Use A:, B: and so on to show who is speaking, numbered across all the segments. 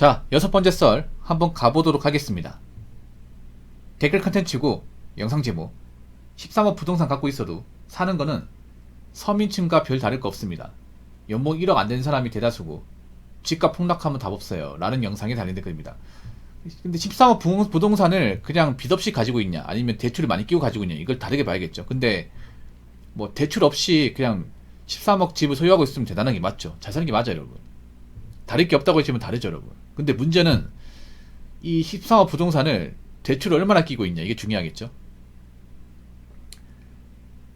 A: 자, 6번째 썰 한번 가보도록 하겠습니다. 댓글 컨텐츠고 영상 제목 13억 부동산 갖고 있어도 사는 거는 서민층과 별 다를 거 없습니다. 연봉 1억 안 되는 사람이 대다수고 집값 폭락하면 답 없어요 라는 영상에 달린 댓글입니다. 근데 13억 부동산을 그냥 빚 없이 가지고 있냐 아니면 대출을 많이 끼고 가지고 있냐 이걸 다르게 봐야겠죠. 근데 뭐 대출 없이 그냥 13억 집을 소유하고 있으면 대단한 게 맞죠. 잘 사는 게 맞아요 여러분. 다를 게 없다고 했지만 다르죠 여러분. 근데 문제는 이 13억 부동산을 대출을 얼마나 끼고 있냐 이게 중요하겠죠.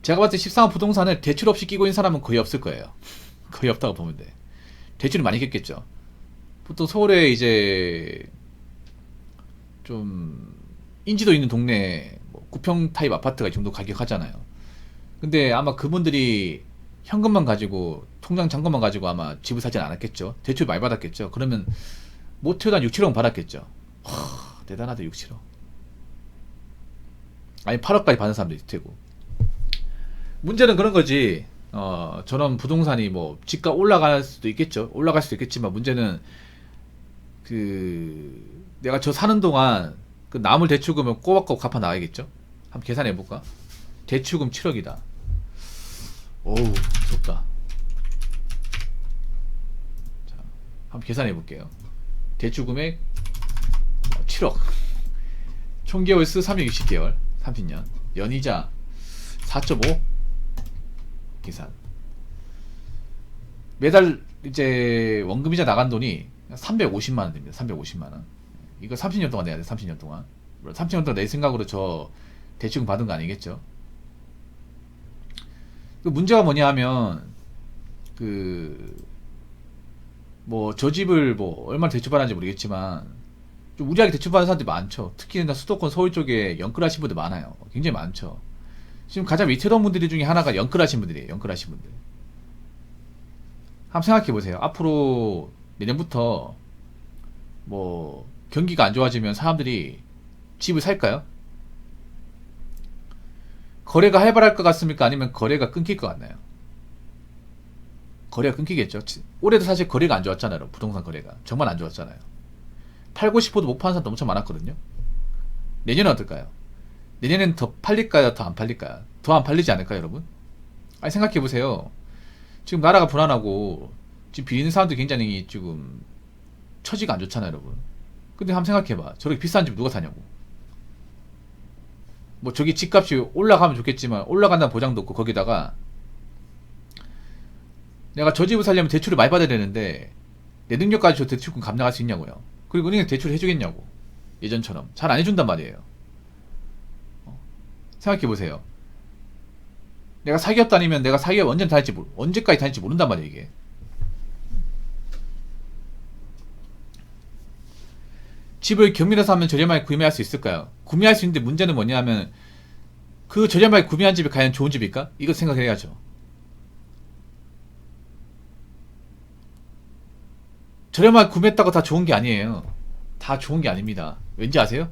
A: 제가 봤을 때 13억 부동산을 대출 없이 끼고 있는 사람은 거의 없을 거예요. 거의 없다고 보면 돼. 대출을 많이 꼈겠죠. 보통 서울에 이제 좀 인지도 있는 동네 뭐 9평 타입 아파트가 이 정도 가격 하잖아요. 근데 아마 그분들이 현금만 가지고 통장 잔고만 가지고 아마 집을 사진 않았겠죠. 대출 많이 받았겠죠. 그러면 못해도 한 6, 7억 받았겠죠. 대단하다 6, 7억. 아니 8억까지 받은 사람도 있을 테고. 문제는 그런 거지. 저런 부동산이 뭐 집값 올라갈 수도 있겠죠. 올라갈 수도 있겠지만 문제는 그 내가 저 사는 동안 그 남을 대출금을 꼬박꼬박 갚아 나가야겠죠. 한번 계산해 볼까? 대출금 7억이다. 오우 좋다. 자, 한번 계산해 볼게요. 대출 금액 7억. 총계월수 360개월 30년. 연이자 4.5 계산. 매달 이제 원금이자 나간 돈이 350만원 됩니다. 350만원. 이거 30년 동안 내야 돼. 30년 동안. 30년 동안 내 생각으로 저 대출금 받은 거 아니겠죠? 그 문제가 뭐냐 하면 뭐 저 집을 뭐 얼마나 대출받았는지 모르겠지만 좀 우리하게 대출받은 사람들이 많죠. 특히 수도권 서울 쪽에 영끌하신 분들 많아요. 굉장히 많죠. 지금 가장 위태로운 분들 중에 하나가 영끌하신 분들이에요. 영끌하신 분들. 한번 생각해 보세요. 앞으로 내년부터 뭐 경기가 안 좋아지면 사람들이 집을 살까요? 거래가 활발할 것 같습니까? 아니면 거래가 끊길 것 같나요? 거래가 끊기겠죠. 올해도 사실 거래가 안 좋았잖아요. 부동산 거래가 정말 안 좋았잖아요. 팔고 싶어도 못 파는 사람도 엄청 많았거든요. 내년은 어떨까요? 내년엔 더 팔릴까요? 더 안 팔릴까요? 더 안 팔리지 않을까요 여러분? 아니 생각해보세요. 지금 나라가 불안하고 지금 비리는 사람들이 굉장히 지금 처지가 안 좋잖아요 여러분. 근데 한번 생각해봐. 저렇게 비싼 집 누가 사냐고. 뭐 저기 집값이 올라가면 좋겠지만 올라간다는 보장도 없고 거기다가 내가 저 집을 살려면 대출을 많이 받아야 되는데 내 능력까지 저 대출금 감당할 수 있냐고요. 그리고 은행에 대출을 해주겠냐고. 예전처럼 잘 안 해준단 말이에요. 생각해보세요. 내가 사기업 다니면 내가 사기업 언제까지 다닐지 모른단 말이에요 이게. 집을 경매에서 하면 저렴하게 구매할 수 있을까요? 구매할 수 있는데 문제는 뭐냐면 그 저렴하게 구매한 집이 과연 좋은 집일까? 이거 생각해야죠. 저렴하게 구매했다고 다 좋은 게 아니에요. 다 좋은 게 아닙니다. 왠지 아세요?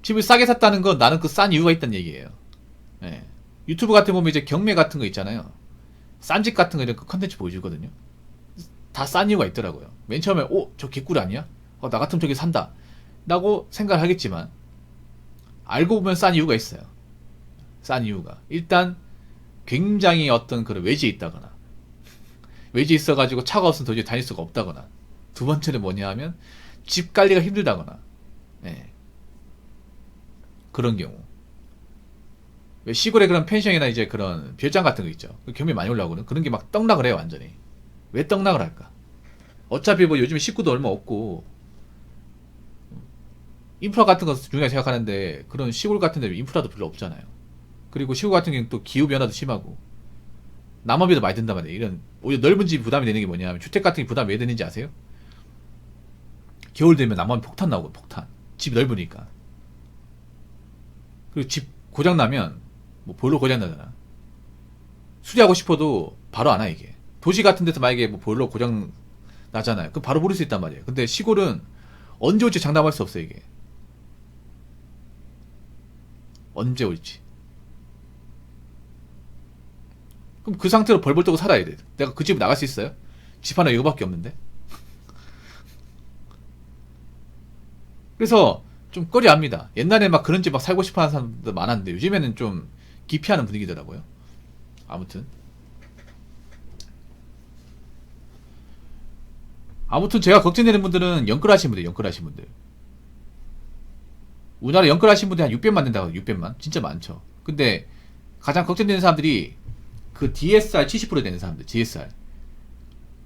A: 집을 싸게 샀다는 건 나는 그 싼 이유가 있다는 얘기예요. 네. 유튜브 같은 거 보면 이제 경매 같은 거 있잖아요. 싼 집 같은 거 이런 거 컨텐츠 보여주거든요. 다 싼 이유가 있더라고요. 맨 처음에 저 개꿀 아니야? 나 같으면 저기 산다 라고 생각을 하겠지만 알고 보면 싼 이유가 있어요. 싼 이유가 일단 굉장히 어떤 그런 외지에 있다거나 외지에 있어가지고 차가 없으면 도저히 다닐 수가 없다거나 두 번째는 뭐냐 하면 집 관리가 힘들다거나 네. 그런 경우 왜 시골에 그런 펜션이나 이제 그런 별장 같은 거 있죠. 경매 많이 올라오거든. 그런 게 막 떡락을 해요 완전히. 왜 떡락을 할까? 어차피 뭐 요즘에 식구도 얼마 없고 인프라 같은 거 중요하게 생각하는데 그런 시골 같은 데 인프라도 별로 없잖아요. 그리고 시골 같은 경우는 또 기후변화도 심하고 남원비도 많이 든단 말이에요. 이런 오히려 넓은 집이 부담이 되는 게 뭐냐면 주택 같은 게 부담이 왜 되는지 아세요? 겨울 되면 남원 폭탄 나오고 폭탄. 집이 넓으니까. 그리고 집 고장 나면 뭐 보일러 고장 나잖아. 수리하고 싶어도 바로 안 와 이게. 도시 같은 데서 만약에 뭐 보일러 고장 나잖아요. 그럼 바로 부를 수 있단 말이에요. 근데 시골은 언제 올지 장담할 수 없어 이게. 언제 올지. 그럼 그 상태로 벌벌 떠고 살아야 돼. 내가 그 집을 나갈 수 있어요? 집 하나 이거밖에 없는데? 그래서 좀 꺼려합니다. 옛날에 막 그런 집 막 살고 싶어 하는 사람도 많았는데 요즘에는 좀 기피하는 분위기더라고요. 아무튼 제가 걱정되는 분들은 연끌하신 분들, 연끌하신 분들. 우리나라 연끌하신 분들이 한 600만 된다고, 600만. 진짜 많죠. 근데 가장 걱정되는 사람들이 그 DSR 70% 되는 사람들, DSR.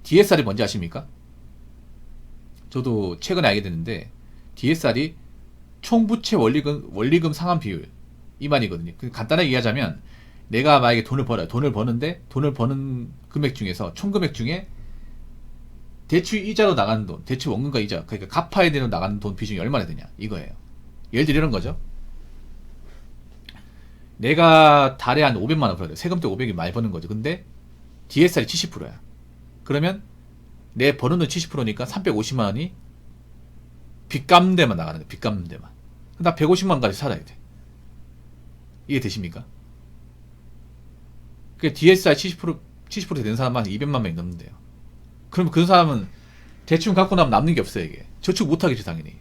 A: DSR이 뭔지 아십니까? 저도 최근에 알게 됐는데, DSR이 총부채 원리금 상환 비율. 이 말이거든요. 간단하게 얘기하자면, 내가 만약에 돈을 벌어요. 돈을 버는데, 돈을 버는 금액 중에서, 총 금액 중에 대출 이자로 나가는 돈, 대출 원금과 이자, 그러니까 갚아야 되는 나가는 돈 비중이 얼마나 되냐. 이거예요. 예를 들어 이런 거죠. 내가 달에 한 500만원 벌어야 돼. 세금 때 500이 많이 버는 거죠. 근데 DSR이 70%야. 그러면 내 버는 돈 70%니까 350만원이 빚 갚는 데만 나가는 거야. 빚 갚는 데만. 나 150만원까지 살아야 돼. 이해 되십니까? 그 DSR 70% 되는 사람만 200만 명이 넘는데요. 그럼 그 사람은 대충 갚고 나면 남는 게 없어요, 이게. 저축 못 하겠지, 당연히.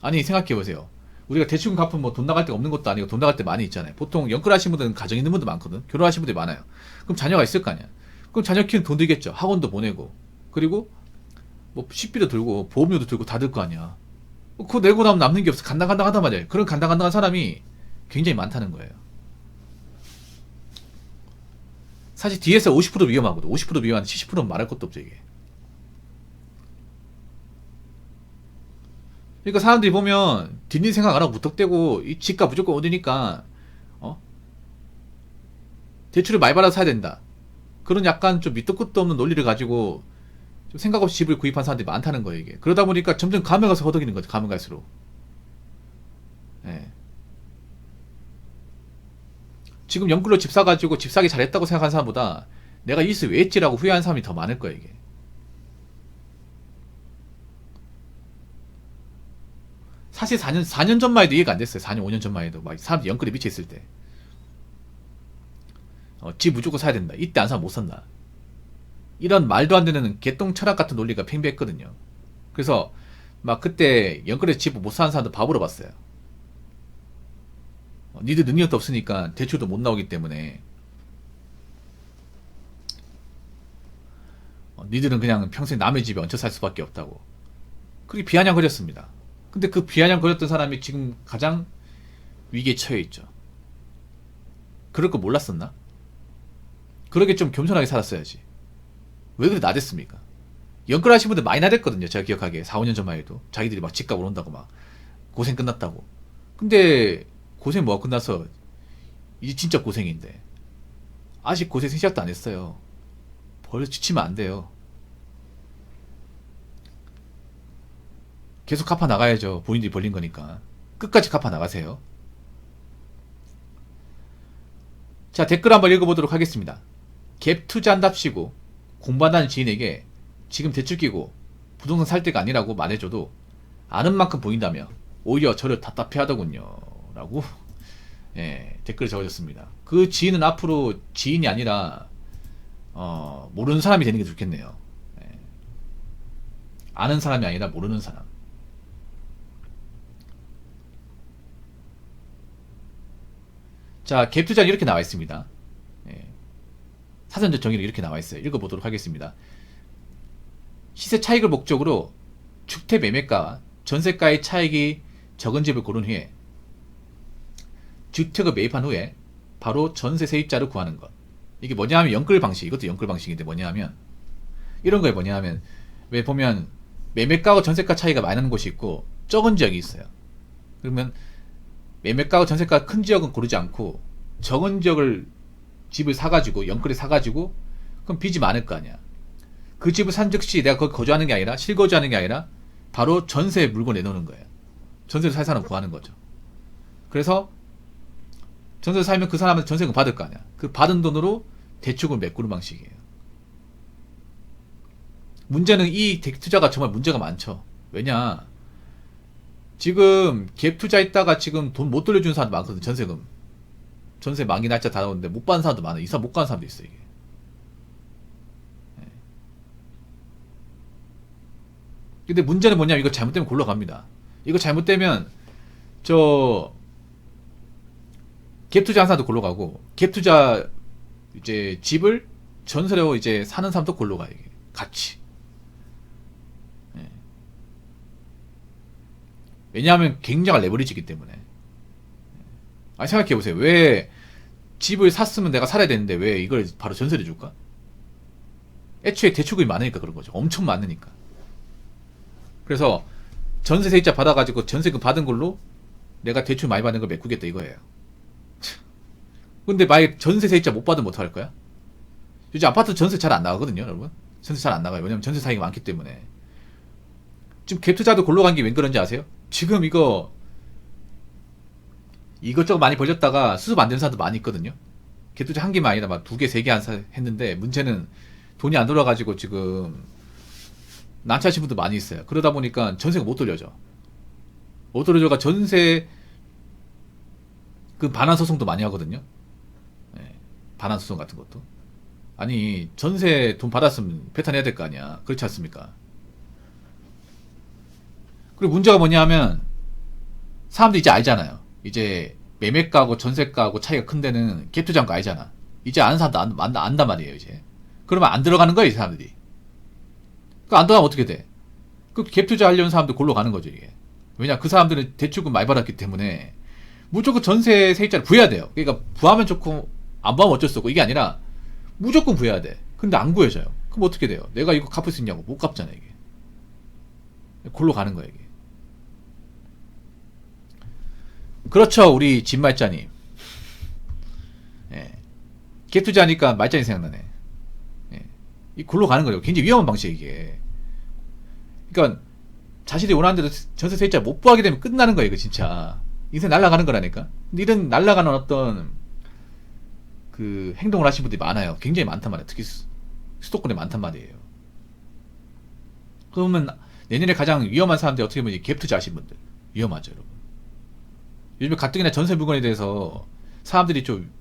A: 아니, 생각해보세요. 우리가 대충 갚으면 뭐 돈 나갈 데가 없는 것도 아니고 돈 나갈 때 많이 있잖아요. 보통 연끌하신 분들은 가정 있는 분들 많거든. 결혼하신 분들이 많아요. 그럼 자녀가 있을 거 아니야. 그럼 자녀 키우는 돈 들겠죠. 학원도 보내고. 그리고 뭐 식비도 들고 보험료도 들고 다 들 거 아니야. 그거 내고 나면 남는 게 없어. 간당간당하단 말이에요. 그런 간당간당한 사람이 굉장히 많다는 거예요. 사실 뒤에서 50% 위험하거든. 50% 위험한데 70%는 말할 것도 없죠, 이게. 그러니까 사람들이 보면 뒷일 생각 안 하고 무턱대고 이 집값 무조건 오르니까 대출을 많이 받아서 사야 된다. 그런 약간 좀 밑도 끝도 없는 논리를 가지고 좀 생각 없이 집을 구입한 사람들이 많다는 거예요, 이게. 그러다 보니까 점점 가면 가서 허덕이는 거죠, 가면 갈수록. 예. 지금 연끌로 집 사가지고 집 사기 잘했다고 생각하는 사람보다 내가 이짓을 왜 했지라고 후회하는 사람이 더 많을 거예요, 이게. 사실 4년 전만 해도 이해가 안 됐어요. 4년, 5년 전만 해도. 막 사람들이 연끌에 미쳐있을 때. 집 무조건 사야 된다. 이때 안 사면 못 산다. 이런 말도 안 되는 개똥 철학 같은 논리가 팽배했거든요. 그래서 막 그때 연끌에서 집 못 사는 사람들 바보로 봤어요. 니들 능력도 없으니까 대출도 못 나오기 때문에 니들은 그냥 평생 남의 집에 얹혀 살 수밖에 없다고. 그렇게 비아냥거렸습니다. 근데 그 비아냥거렸던 사람이 지금 가장 위기에 처해 있죠. 그럴 거 몰랐었나? 그러게 좀 겸손하게 살았어야지. 왜 그래 나댔습니까? 연끌하신 분들 많이 나댔거든요. 제가 기억하기에 4, 5년 전만 해도 자기들이 막 집값 오른다고 막 고생 끝났다고. 근데 고생 뭐가 끝나서 이제 진짜 고생인데 아직 고생 시작도 안 했어요. 벌써 지치면 안 돼요. 계속 갚아 나가야죠. 본인들이 벌린 거니까. 끝까지 갚아 나가세요. 자, 댓글 한번 읽어보도록 하겠습니다. 갭 투자한답시고 공부한다는 지인에게 지금 대출 끼고 부동산 살 때가 아니라고 말해줘도 아는 만큼 보인다며 오히려 저를 답답해 하더군요. 라고 댓글을 적어줬습니다. 그 지인은 앞으로 지인이 아니라 모르는 사람이 되는 게 좋겠네요. 아는 사람이 아니라 모르는 사람. 자, 갭 투자는 이렇게 나와 있습니다. 사전적 정의는 이렇게 나와 있어요. 읽어보도록 하겠습니다. 시세 차익을 목적으로 주택 매매가와 전세가의 차익이 적은 집을 고른 후에 주택을 매입한 후에 바로 전세 세입자를 구하는 것. 이게 뭐냐 하면 연끌 방식. 이것도 연끌 방식인데 뭐냐 하면 이런 거에 뭐냐 하면 왜 보면 매매가와 전세가 차이가 많이 나는 곳이 있고 적은 지역이 있어요. 그러면 매매가와 전세가 큰 지역은 고르지 않고 적은 지역을 집을 사가지고 연끌에 사가지고 그럼 빚이 많을 거 아니야. 그 집을 산 즉시 내가 거기 거주하는 게 아니라 실거주하는 게 아니라 바로 전세에 물건 내놓는 거예요. 전세를 살 사람 구하는 거죠. 그래서 전세를 살면 그 사람은 전세금 받을 거 아니야. 그 받은 돈으로 대출을 메꾸는 방식이에요. 문제는 이 투자가 정말 문제가 많죠. 왜냐 지금 갭 투자했다가 지금 돈 못 돌려주는 사람도 많거든. 전세금 전세 만기 날짜 다 나오는데 못 받는 사람도 많아. 이사 못 가는 사람도 있어 이게. 근데 문제는 뭐냐면 이거 잘못되면 골로 갑니다. 이거 잘못되면 저 갭 투자한 사람도 골로 가고, 갭 투자 이제 집을 전세로 이제 사는 사람도 골로 가, 이게 같이. 예. 왜냐하면 굉장한 레버리지이기 때문에. 아니, 생각해 보세요. 왜 집을 샀으면 내가 살아야 되는데 왜 이걸 바로 전세를 줄까? 애초에 대출금이 많으니까 그런 거죠. 엄청 많으니까. 그래서 전세 세입자 받아가지고 전세금 받은 걸로 내가 대출 많이 받는 걸 메꾸겠다 이거예요. 근데 만약에 전세 세입자 못 받으면 어떡할 거야? 요즘 아파트 전세 잘 안 나가거든요, 여러분. 전세 잘 안 나가요. 왜냐면 전세 사기가 많기 때문에. 지금 갭 투자도 골로 간 게 웬 그런지 아세요? 지금 이거 이것저것 많이 벌렸다가 수습 안 되는 사람도 많이 있거든요. 갭 투자 한 개만 아니라 막 두 개, 세 개 했는데 문제는 돈이 안 돌아가지고 지금 난처하신 분도 많이 있어요. 그러다 보니까 전세가 못 돌려져. 못 돌려줘가 전세 그 반환 소송도 많이 하거든요. 예, 반환 소송 같은 것도. 아니 전세 돈 받았으면 배탄해야 될 거 아니야. 그렇지 않습니까? 그리고 문제가 뭐냐면 사람들이 이제 알잖아요. 이제 매매가하고 전세가하고 차이가 큰 데는 갭 투자한 거 알잖아. 이제 아는 사람도 안단 말이에요. 이제 그러면 안 들어가는 거야 이 사람들이. 그 안 들어가면 어떻게 돼? 그 갭 투자 하려는 사람들 골로 가는 거죠 이게. 왜냐 그 사람들은 대출금 많이 받았기 때문에 무조건 전세 세입자를 구해야 돼요. 그러니까 구하면 좋고 안 구하면 어쩔 수 없고, 이게 아니라 무조건 구해야 돼. 근데 안 구해져요. 그럼 어떻게 돼요? 내가 이거 갚을 수 있냐고. 못 갚잖아 이게. 골로 가는 거야 이게. 그렇죠 우리 진말자님. 예. 갭 투자하니까 말자님 생각나네. 예. 이 골로 가는 거예요. 굉장히 위험한 방식이에요 이게. 그러니까 자신이 원하는 대로 전세 세입자 못 구하게 되면 끝나는 거예요 이거 진짜. 인생 날아가는 거라니까. 근데 이런 날아가는 어떤 그 행동을 하신 분들이 많아요. 굉장히 많단 말이에요. 특히 수도권에 많단 말이에요. 그러면 내년에 가장 위험한 사람들이 어떻게 보면 갭 투자 하신 분들 위험하죠 여러분. 요즘에 가뜩이나 전세 물건에 대해서 사람들이 좀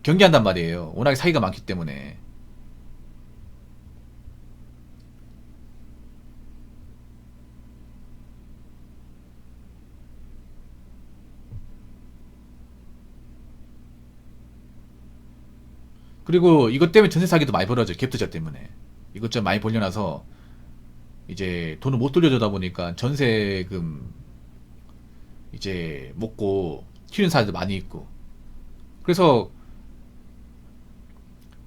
A: 경계한단 말이에요. 워낙에 사기가 많기 때문에. 그리고 이것 때문에 전세 사기도 많이 벌어져요. 갭 투자 때문에. 이것저것 많이 벌려놔서 이제 돈을 못 돌려주다 보니까 전세금 이제 먹고 튀는 사람들 많이 있고. 그래서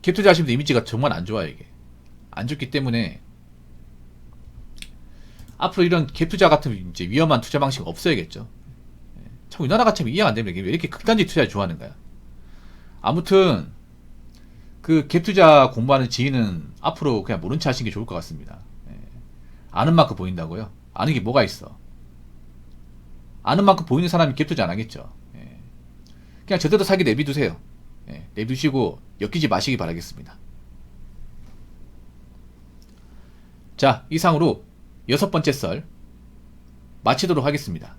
A: 갭 투자 하시는 이미지가 정말 안 좋아요 이게. 안 좋기 때문에 앞으로 이런 갭 투자 같은 이제 위험한 투자 방식 없어야겠죠. 참 우리나라가 참 이해 안 됩니다. 왜 이렇게 극단적 투자를 좋아하는 거야. 아무튼 그 갭 투자 공부하는 지인은 앞으로 그냥 모른 체 하시는 게 좋을 것 같습니다. 아는 만큼 보인다고요? 아는 게 뭐가 있어? 아는 만큼 보이는 사람이 갭 투자 안 하겠죠. 그냥 제대로 사기 내비두세요. 내비두시고 엮이지 마시기 바라겠습니다. 자, 이상으로 6번째 썰 마치도록 하겠습니다.